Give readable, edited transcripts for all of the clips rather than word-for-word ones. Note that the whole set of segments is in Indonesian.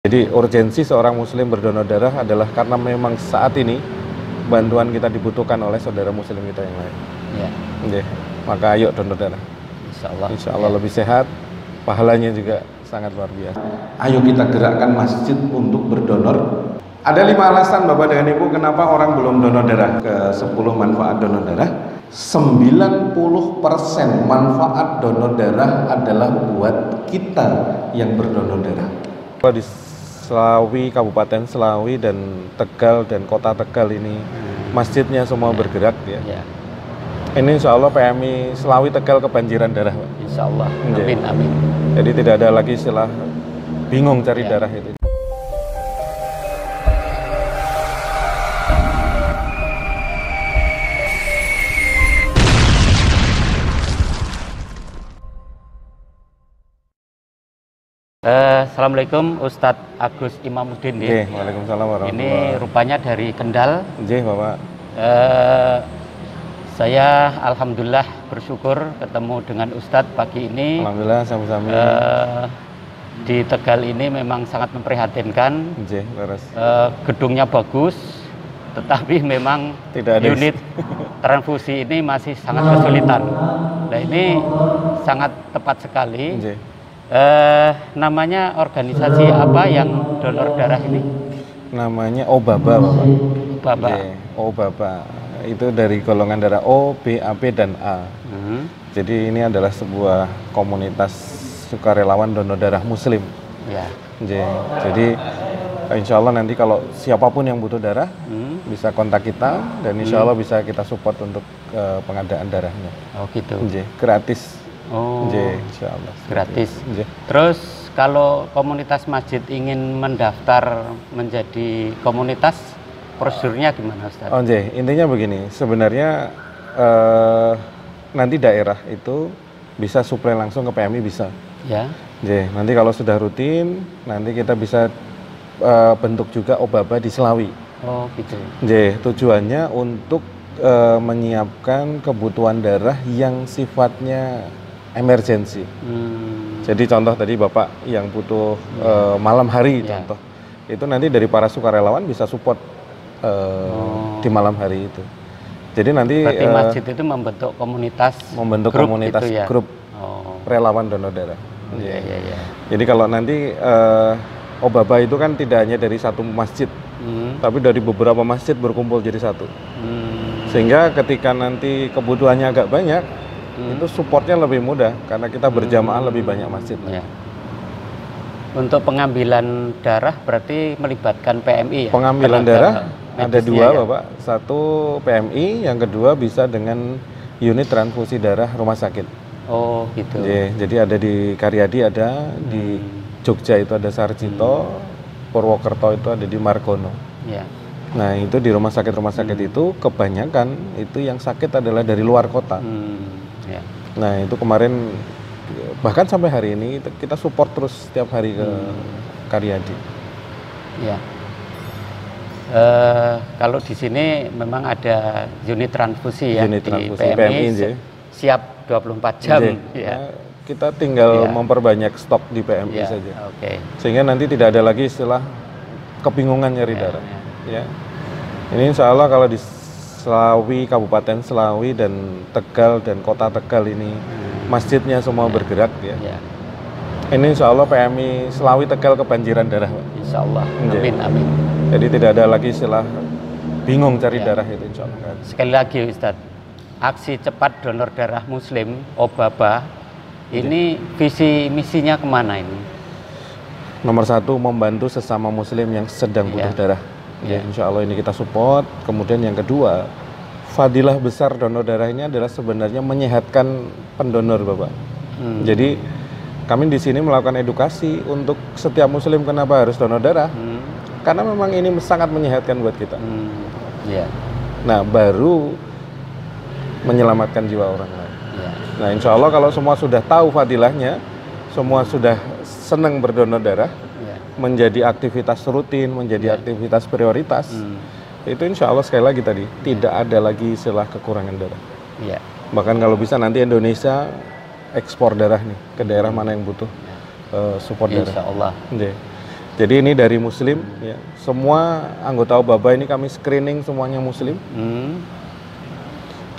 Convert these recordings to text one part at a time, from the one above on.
Jadi urgensi seorang muslim berdonor darah adalah karena memang saat ini bantuan kita dibutuhkan oleh saudara muslim kita yang lain. Ya. Oke. Maka ayo donor darah. Insya Allah lebih sehat, pahalanya juga sangat luar biasa. Ayo kita gerakkan masjid untuk berdonor. Ada 5 alasan Bapak dan Ibu kenapa orang belum donor darah. Ke 10 manfaat donor darah. 90% manfaat donor darah adalah buat kita yang berdonor darah. Di Slawi, Kabupaten Slawi dan Tegal dan Kota Tegal ini masjidnya semua bergerak ya. Ini insya Allah PMI Slawi Tegal kebanjiran darah, Pak. Insya Allah. Amin, amin. Jadi tidak ada lagi istilah bingung cari darah itu. Assalamualaikum Ustadz Agus Imamuddin ya. Waalaikumsalam warahmatullahi wabarakatuh. Ini rupanya dari Kendal. Bapak. Saya alhamdulillah bersyukur ketemu dengan Ustadz pagi ini. Alhamdulillah sama-sama. Di Tegal ini memang sangat memprihatinkan. Gedungnya bagus, tetapi memang tidak ada unit transfusi ini masih sangat kesulitan. Nah ini sangat tepat sekali. Namanya organisasi apa yang donor darah ini? Namanya OBABA, Bapak. OBABA. OBABA. Itu dari golongan darah O, B, AB, dan A. Jadi ini adalah sebuah komunitas sukarelawan donor darah Muslim. Jadi insya Allah nanti kalau siapapun yang butuh darah bisa kontak kita dan insya Allah bisa kita support untuk pengadaan darahnya. Oh gitu. Gratis. Oh, insya Allah gratis. Terus kalau komunitas masjid ingin mendaftar menjadi komunitas, prosedurnya gimana, Ustaz? Intinya begini, sebenarnya nanti daerah itu bisa suplai langsung ke PMI bisa. Nanti kalau sudah rutin, nanti kita bisa bentuk juga OBABA di Slawi. Oh gitu. Tujuannya untuk menyiapkan kebutuhan darah yang sifatnya emergensi. Jadi contoh tadi Bapak yang butuh malam hari contoh, itu nanti dari para sukarelawan bisa support di malam hari itu. Jadi nanti berarti masjid itu membentuk komunitas, grup relawan donor darah. Jadi kalau nanti OBABA itu kan tidak hanya dari satu masjid, tapi dari beberapa masjid berkumpul jadi satu. Sehingga ketika nanti kebutuhannya agak banyak, itu supportnya lebih mudah karena kita berjamaah lebih banyak masjid. Untuk pengambilan darah berarti melibatkan PMI ya? Pengambilan darah ada dua Bapak, satu PMI, yang kedua bisa dengan unit transfusi darah rumah sakit. Oh gitu. Jadi ada di Karyadi, ada di Jogja itu ada Sarjito, Purwokerto itu ada di Margono. Nah itu di rumah sakit itu kebanyakan itu yang sakit adalah dari luar kota. Nah itu kemarin bahkan sampai hari ini kita support terus setiap hari ke Karyadi. Kalau di sini memang ada unit transfusi ya, unit di transfusi PMI siap 24 jam. Kita tinggal memperbanyak stok di PMI saja. Sehingga nanti tidak ada lagi istilah kebingungan nyari darah. Ini insya Allah kalau di Slawi, Kabupaten Slawi dan Tegal dan Kota Tegal ini masjidnya semua bergerak ya. Ini insya Allah PMI Slawi Tegal kebanjiran darah, Pak. Insya Allah. Amin, amin. Jadi tidak ada lagi istilah bingung cari darah itu insya Allah. Sekali lagi Ustadz, aksi cepat donor darah Muslim OBABA ini visi misinya kemana ini? Nomor 1, membantu sesama Muslim yang sedang butuh darah. Insya Allah ini kita support. Kemudian yang kedua, fadilah besar donor darah ini adalah sebenarnya menyehatkan pendonor, Bapak. Jadi kami di sini melakukan edukasi untuk setiap Muslim kenapa harus donor darah. Karena memang ini sangat menyehatkan buat kita. Nah baru menyelamatkan jiwa orang lain. Nah insya Allah kalau semua sudah tahu fadilahnya, semua sudah senang berdonor darah, menjadi aktivitas rutin, menjadi aktivitas prioritas, itu insya Allah sekali lagi tadi tidak ada lagi istilah kekurangan darah. Bahkan kalau bisa nanti Indonesia ekspor darah nih ke daerah mana yang butuh support darah. Insya Allah. Jadi ini dari Muslim, ya. Semua anggota Obaba ini kami screening semuanya Muslim.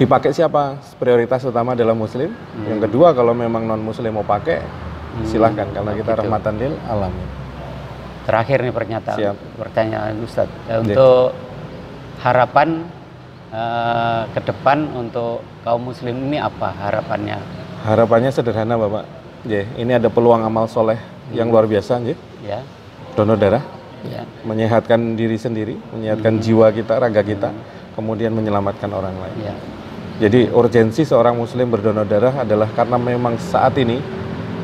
Dipakai siapa? Prioritas utama adalah Muslim. Yang kedua, kalau memang non Muslim mau pakai, silahkan, karena kita rahmatan lil alamin. Terakhir nih pertanyaan Ustadz, untuk harapan ke depan untuk kaum Muslim ini apa harapannya? Harapannya sederhana, Bapak. Ini ada peluang amal soleh yang luar biasa, ya. Donor darah, menyehatkan diri sendiri, menyehatkan jiwa kita, raga kita, kemudian menyelamatkan orang lain. Jadi urgensi seorang Muslim berdonor darah adalah karena memang saat ini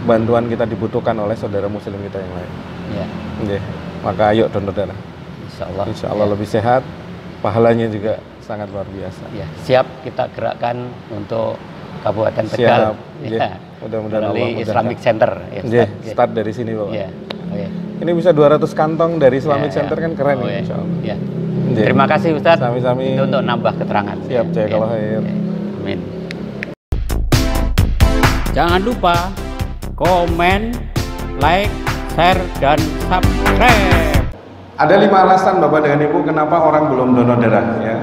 bantuan kita dibutuhkan oleh saudara Muslim kita yang lain. Maka ayo donor darah. Insya Allah lebih sehat, pahalanya juga sangat luar biasa. Siap kita gerakkan untuk Kabupaten Tegal. Mudah-mudahan melalui Islamic Center. Start dari sini, Bapak. Ini bisa 200 kantong dari Islamic Center, kan keren. Insya Allah. Terima kasih Ustadz. Sami-sami. Itu untuk nambah keterangan. Siap, jazakallahu khair. Amin. Jangan lupa komen, like, share, dan subscribe. Ada 5 alasan Bapak dan Ibu kenapa orang belum donor darah, ya.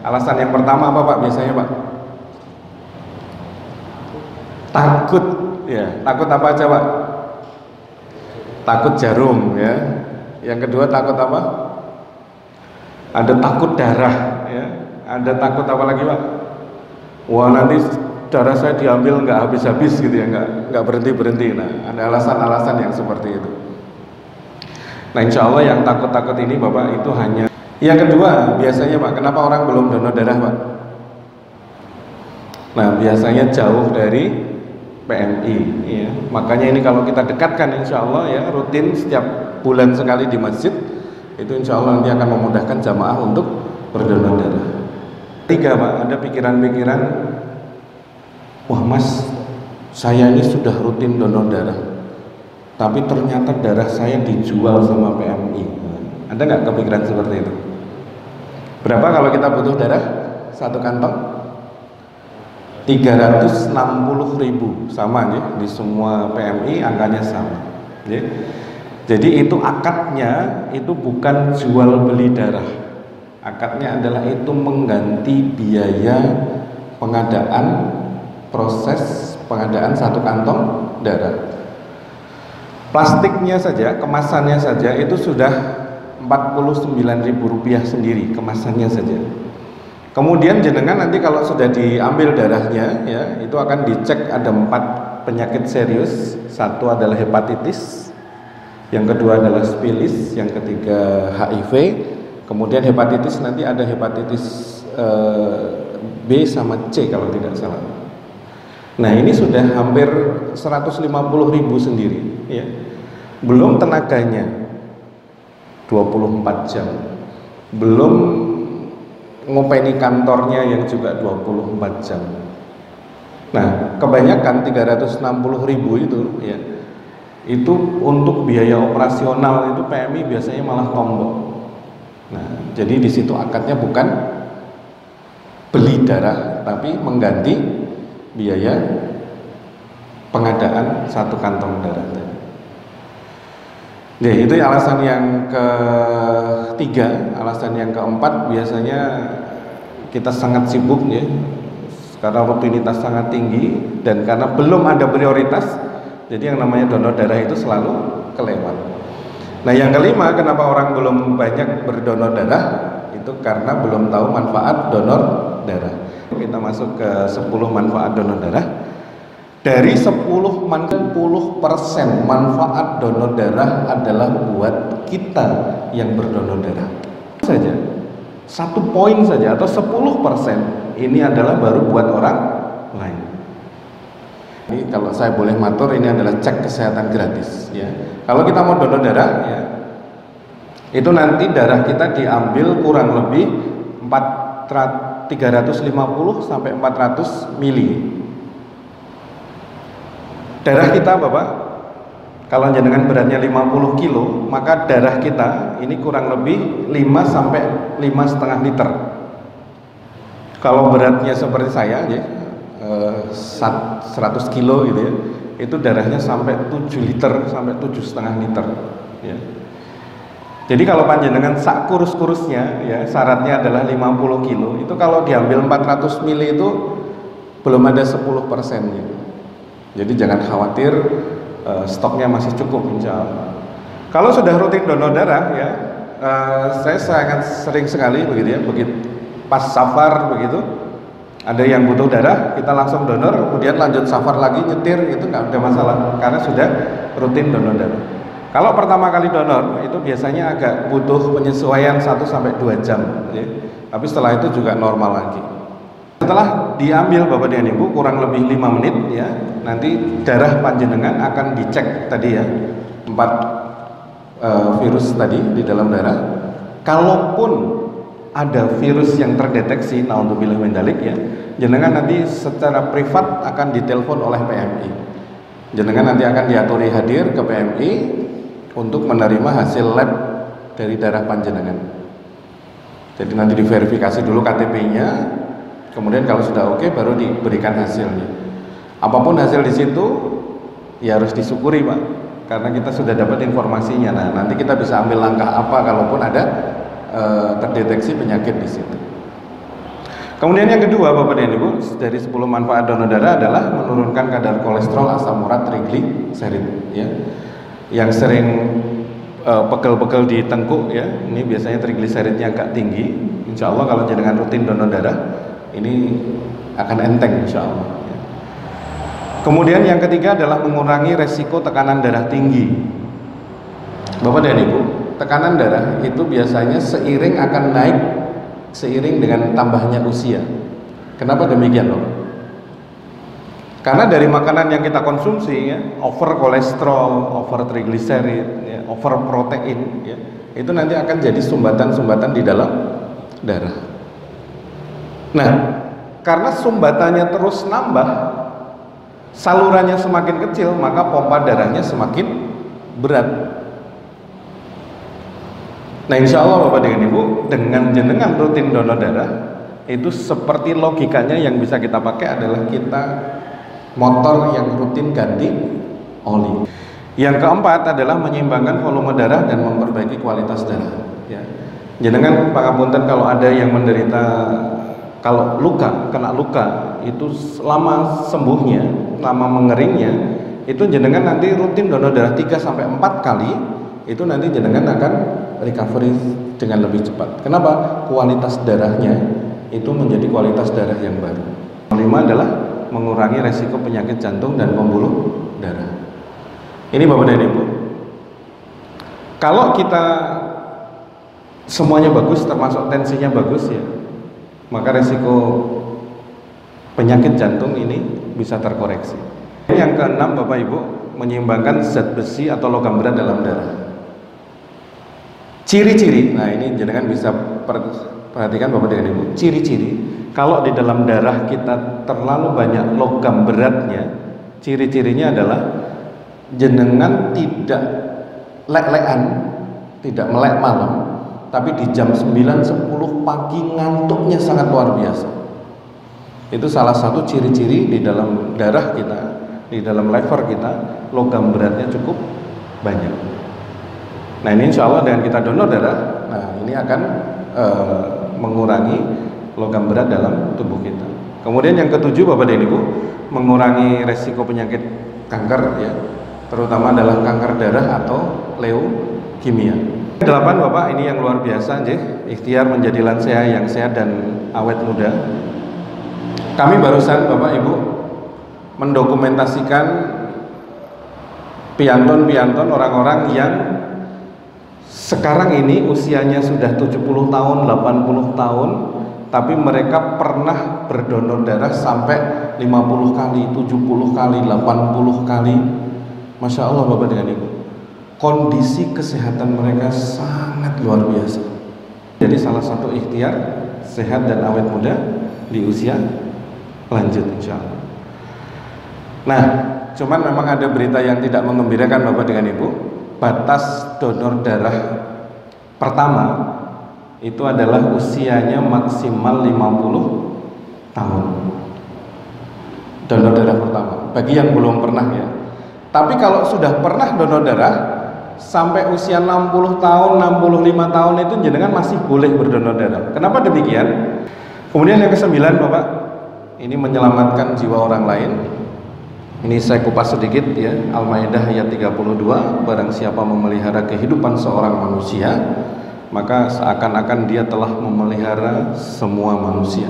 Alasan yang pertama apa Pak biasanya, Pak? Takut, ya. Takut apa aja, Pak? Takut jarum, ya. Yang kedua takut apa? Ada takut darah, ya. Ada takut apa lagi, Pak? Wah, nanti darah saya diambil nggak habis-habis gitu ya, nggak berhenti-berhenti. Nah, ada alasan-alasan yang seperti itu. Nah, insya Allah yang takut-takut ini Bapak itu hanya. Yang kedua, biasanya Pak, kenapa orang belum donor darah, Pak? Nah, biasanya jauh dari PMI, ya. Makanya ini kalau kita dekatkan insya Allah ya, rutin setiap bulan sekali di masjid, itu insya Allah nanti akan memudahkan jamaah untuk berdonor darah. Tiga, Pak, ada pikiran-pikiran, wah Mas, saya ini sudah rutin donor darah, tapi ternyata darah saya dijual sama PMI. Ada nggak kepikiran seperti itu? Berapa kalau kita butuh darah? Satu kantong? 360.000, sama ya, di semua PMI angkanya sama ya. Jadi itu akadnya itu bukan jual beli darah, akadnya adalah itu mengganti biaya pengadaan, proses pengadaan satu kantong darah. Plastiknya saja, kemasannya saja itu sudah Rp49.000 sendiri, kemasannya saja. Kemudian jenengan nanti kalau sudah diambil darahnya ya, itu akan dicek ada 4 penyakit serius. Satu adalah hepatitis, yang kedua adalah spilis, yang ketiga HIV. Kemudian hepatitis nanti ada hepatitis B sama C kalau tidak salah. Nah, ini sudah hampir 150.000 sendiri ya. Belum tenaganya 24 jam. Belum ngopeni kantornya yang juga 24 jam. Nah, kebanyakan 360.000 itu ya, itu untuk biaya operasional itu PMI biasanya malah tombol. Nah, jadi di situ akadnya bukan beli darah, tapi mengganti biaya pengadaan satu kantong darah. Ya, itu alasan yang ketiga. Alasan yang keempat, biasanya kita sangat sibuk ya, karena rutinitas sangat tinggi dan karena belum ada prioritas, jadi yang namanya donor darah itu selalu kelewat. Nah, yang kelima, kenapa orang belum banyak berdonor darah, itu karena belum tahu manfaat donor darah. Kita masuk ke 10 manfaat donor darah. Dari 10% manfaat donor darah adalah buat kita yang berdonor darah saja. 1 poin saja atau 10% ini adalah baru buat orang lain. Ini kalau saya boleh matur, ini adalah cek kesehatan gratis ya. Kalau kita mau donor darah ya, itu nanti darah kita diambil kurang lebih 350 sampai 400 mili. Darah kita Bapak, kalau jenengan beratnya 50 kilo, maka darah kita ini kurang lebih 5 sampai 5,5 liter. Kalau beratnya seperti saya ya, 100 kilo gitu ya, itu darahnya sampai 7 liter sampai 7,5 liter ya. Jadi kalau panjenengan sak kurus-kurusnya ya, syaratnya adalah 50 kilo, itu kalau diambil 400 mili itu belum ada 10%-nya. Jadi jangan khawatir, stoknya masih cukup insya Allah. Kalau sudah rutin donor darah ya, saya sangat sering sekali begitu ya, begitu pas safar begitu, ada yang butuh darah, kita langsung donor, kemudian lanjut safar lagi nyetir, itu nggak ada masalah karena sudah rutin donor darah. Kalau pertama kali donor itu biasanya agak butuh penyesuaian 1-2 jam ya. Tapi setelah itu juga normal lagi. Setelah diambil Bapak dan Ibu kurang lebih 5 menit ya, nanti darah panjenengan akan dicek tadi ya, 4 virus tadi di dalam darah. Kalaupun ada virus yang terdeteksi, naudzubillah min dzalik ya, jenengan nanti secara privat akan ditelepon oleh PMI. Jenengan nanti akan diaturi hadir ke PMI untuk menerima hasil lab dari darah panjenengan. Jadi nanti diverifikasi dulu KTP-nya, kemudian kalau sudah oke baru diberikan hasilnya. Apapun hasil di situ ya harus disyukuri Pak, karena kita sudah dapat informasinya. Nah, nanti kita bisa ambil langkah apa kalaupun ada terdeteksi penyakit di situ. Kemudian yang kedua Bapak dan Ibu, dari 10 manfaat donor darah adalah menurunkan kadar kolesterol, asam urat, trigliserid ya. Yang sering pegel-pegel di tengkuk ya, ini biasanya trigliseridnya agak tinggi. Insya Allah kalau jenengan rutin donor darah ini akan enteng insya Allah ya. Kemudian yang ketiga adalah mengurangi resiko tekanan darah tinggi. Bapak dan Ibu, tekanan darah itu biasanya seiring akan naik seiring dengan tambahnya usia. Kenapa demikian Bapak? Karena dari makanan yang kita konsumsi ya, over kolesterol, over trigliserid, ya, over protein ya, itu nanti akan jadi sumbatan-sumbatan di dalam darah. Nah, karena sumbatannya terus nambah, salurannya semakin kecil, maka pompa darahnya semakin berat. Nah, insya Allah Bapak dengan Ibu, dengan jenengan rutin donor darah, itu seperti logikanya yang bisa kita pakai adalah kita motor yang rutin ganti oli. Yang keempat adalah menyeimbangkan volume darah dan memperbaiki kualitas darah ya. Jenengan pangapunten kalau ada yang menderita, kalau kena luka itu lama sembuhnya, lama mengeringnya, itu jenengan nanti rutin donor darah 3-4 kali, itu nanti jenengan akan recovery dengan lebih cepat. Kenapa? Kualitas darahnya itu menjadi kualitas darah yang baru. Kelima adalah mengurangi resiko penyakit jantung dan pembuluh darah. Ini Bapak dan Ibu, kalau kita semuanya bagus termasuk tensinya bagus ya, maka resiko penyakit jantung ini bisa terkoreksi. Yang keenam Bapak Ibu, menyeimbangkan zat besi atau logam berat dalam darah. Ciri-ciri, nah ini jenengan bisa perhatikan Bapak dan Ibu, ciri-ciri kalau di dalam darah kita terlalu banyak logam beratnya, ciri-cirinya adalah jenengan tidak lek-lekan, tidak melek malam, tapi di jam 9-10 pagi ngantuknya sangat luar biasa. Itu salah satu ciri-ciri di dalam darah kita, di dalam liver kita, logam beratnya cukup banyak. Nah ini insya Allah dengan kita donor darah, nah ini akan mengurangi logam berat dalam tubuh kita. Kemudian yang ketujuh Bapak dan Ibu, mengurangi resiko penyakit kanker ya, terutama adalah kanker darah atau leukemia. 8 Bapak, ini yang luar biasa ikhtiar menjadi lansia yang sehat dan awet muda. Kami barusan Bapak Ibu mendokumentasikan pianton-pianton orang-orang yang sekarang ini usianya sudah 70 tahun, 80 tahun, tapi mereka pernah berdonor darah sampai 50 kali, 70 kali, 80 kali. Masya Allah Bapak dengan Ibu, kondisi kesehatan mereka sangat luar biasa. Jadi salah satu ikhtiar sehat dan awet muda di usia lanjut insya Allah. Nah, cuman memang ada berita yang tidak menggembirakan Bapak dengan Ibu. Batas donor darah pertama itu adalah usianya maksimal 50 tahun. Donor darah pertama bagi yang belum pernah ya. Tapi kalau sudah pernah donor darah sampai usia 60 tahun, 65 tahun itu jenengan masih boleh berdonor darah. Kenapa demikian? Kemudian yang ke-9 Bapak, ini menyelamatkan jiwa orang lain. Ini saya kupas sedikit ya, Al-Maidah ayat 32, barang siapa memelihara kehidupan seorang manusia, maka seakan-akan dia telah memelihara semua manusia.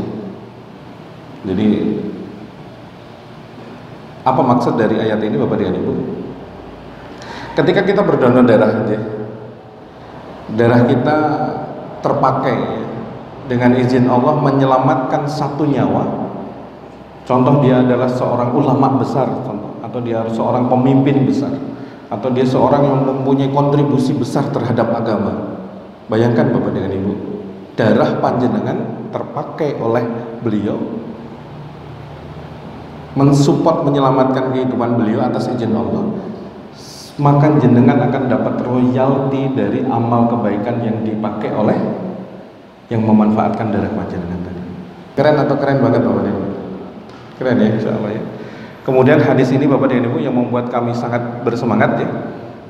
Jadi apa maksud dari ayat ini Bapak dan Ibu? Ketika kita berdonor darah, darah kita terpakai dengan izin Allah menyelamatkan satu nyawa. Contoh dia adalah seorang ulama besar, contoh, atau dia seorang pemimpin besar, atau dia seorang yang mempunyai kontribusi besar terhadap agama. Bayangkan Bapak dengan Ibu, darah panjenengan terpakai oleh beliau, mensupport menyelamatkan kehidupan beliau atas izin Allah, maka jenengan akan dapat royalti dari amal kebaikan yang dipakai oleh yang memanfaatkan darah panjenengan tadi. Keren atau keren banget Bapak dan Ibu? Keren ya, insya Allah ya. Kemudian hadis ini Bapak dan Ibu yang membuat kami sangat bersemangat ya.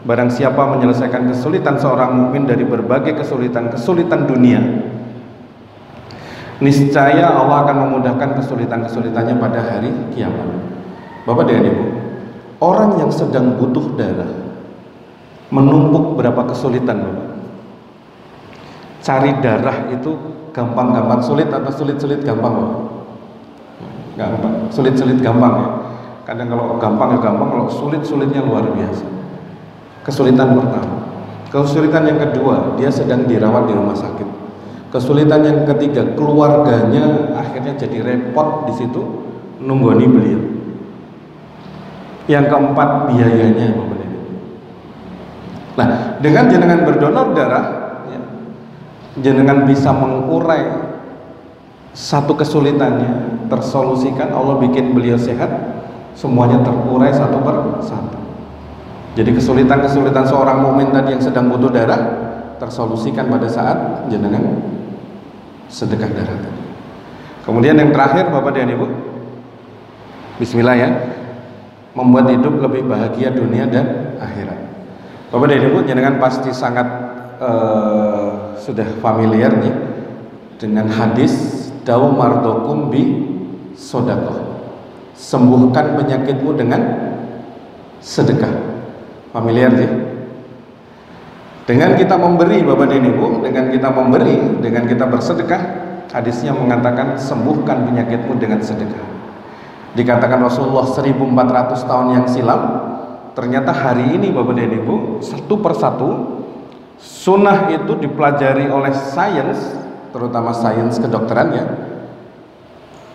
Barang siapa menyelesaikan kesulitan seorang mukmin dari berbagai kesulitan dunia, niscaya Allah akan memudahkan kesulitannya pada hari kiamat. Bapak dan Ibu, orang yang sedang butuh darah menumpuk berapa kesulitan Bapak? Cari darah itu gampang-gampang sulit atau sulit-sulit gampang Bapak? Gampang, sulit-sulit gampang ya. Kadang kalau gampang ya gampang, kalau sulit-sulitnya luar biasa. Kesulitan pertama. Kesulitan yang kedua, dia sedang dirawat di rumah sakit. Kesulitan yang ketiga, keluarganya akhirnya jadi repot di situ nunggoni beliau. Yang keempat, biayanya Bapak Ibu. Nah, dengan jenengan berdonor darah, ya, jenengan bisa mengurai satu kesulitannya, tersolusikan. Allah bikin beliau sehat, semuanya terurai satu persatu. Jadi kesulitan-kesulitan seorang mukmin tadi yang sedang butuh darah tersolusikan pada saat jenengan sedekah darah tadi. Kemudian yang terakhir Bapak dan Ibu, bismillah ya, membuat hidup lebih bahagia dunia dan akhirat. Bapak dan Ibu, jenengan pasti sangat sudah familiar nih dengan hadis Dawu mardokum bi sodakoh, sembuhkan penyakitmu dengan sedekah. Familiar sih? Dengan kita memberi Bapak dan Ibu, dengan kita memberi, dengan kita bersedekah, hadisnya mengatakan sembuhkan penyakitmu dengan sedekah. Dikatakan Rasulullah 1400 tahun yang silam, ternyata hari ini Bapak dan Ibu, satu persatu sunnah itu dipelajari oleh sains, terutama sains kedokteran ya.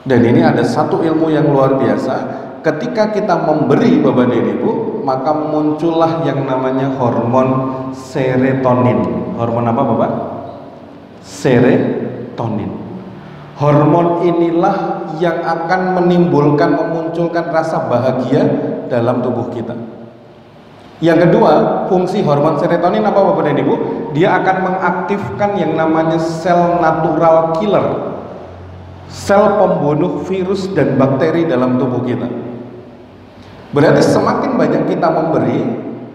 Dan ini ada satu ilmu yang luar biasa. Ketika kita memberi Bapak dan Ibu, maka muncullah yang namanya hormon serotonin. Hormon apa Bapak? Serotonin. Hormon inilah yang akan menimbulkan, memunculkan rasa bahagia dalam tubuh kita. Yang kedua, fungsi hormon serotonin apa Bapak dan Ibu? Dia akan mengaktifkan yang namanya sel natural killer, sel pembunuh virus dan bakteri dalam tubuh kita. Berarti semakin banyak kita memberi,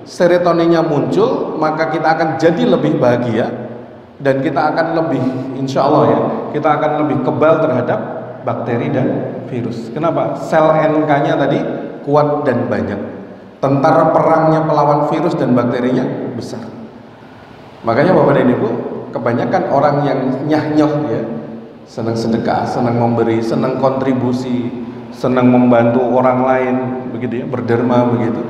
serotoninnya muncul, maka kita akan jadi lebih bahagia, dan kita akan lebih, insya Allah ya, kita akan lebih kebal terhadap bakteri dan virus. Kenapa? Sel NK-nya tadi kuat dan banyak. Tentara perangnya melawan virus dan bakterinya besar. Makanya Bapak dan Ibu, kebanyakan orang yang nyah-nyoh ya, senang sedekah, senang memberi, senang kontribusi, senang membantu orang lain, begitu ya, berderma begitu.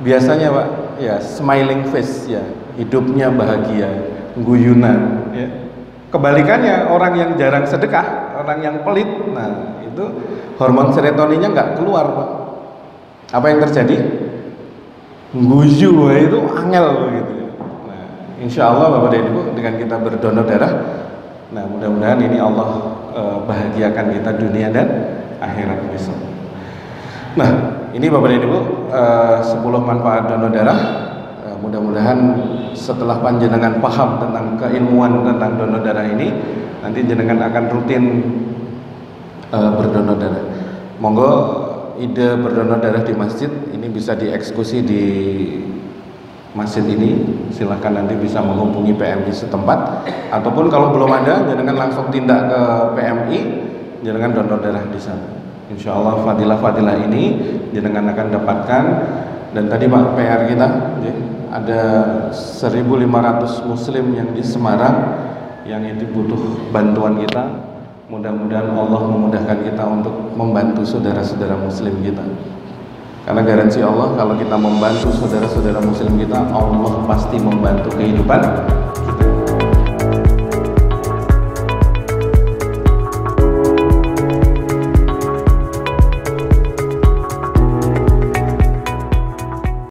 Biasanya Pak, ya smiling face ya, hidupnya bahagia, guyunan ya. Kebalikannya orang yang jarang sedekah, orang yang pelit, nah itu hormon serotoninnya nggak keluar Pak. Apa yang terjadi? Guyu itu angel gitu. Nah, insya Allah Bapak dan Ibu, dengan kita berdonor darah, nah mudah-mudahan ini Allah bahagiakan kita dunia dan akhirat besok. Nah, ini Bapak dan Ibu 10 manfaat donor darah. Mudah-mudahan setelah panjenengan paham tentang keilmuan tentang donor darah ini, nanti jenengan akan rutin berdonor darah. Monggo ide berdonor darah di masjid ini bisa dieksekusi di masjid ini, silahkan nanti bisa menghubungi PMI setempat, ataupun kalau belum ada, jangan langsung tindak ke PMI, jangan donor darah di sana. Insya Allah fadilah-fadilah ini jangan akan dapatkan. Dan tadi Pak PR kita ada 1.500 muslim yang di Semarang yang itu butuh bantuan kita. Mudah-mudahan Allah memudahkan kita untuk membantu saudara-saudara muslim kita. Karena garansi Allah, kalau kita membantu saudara-saudara muslim kita, Allah pasti membantu kehidupan kita.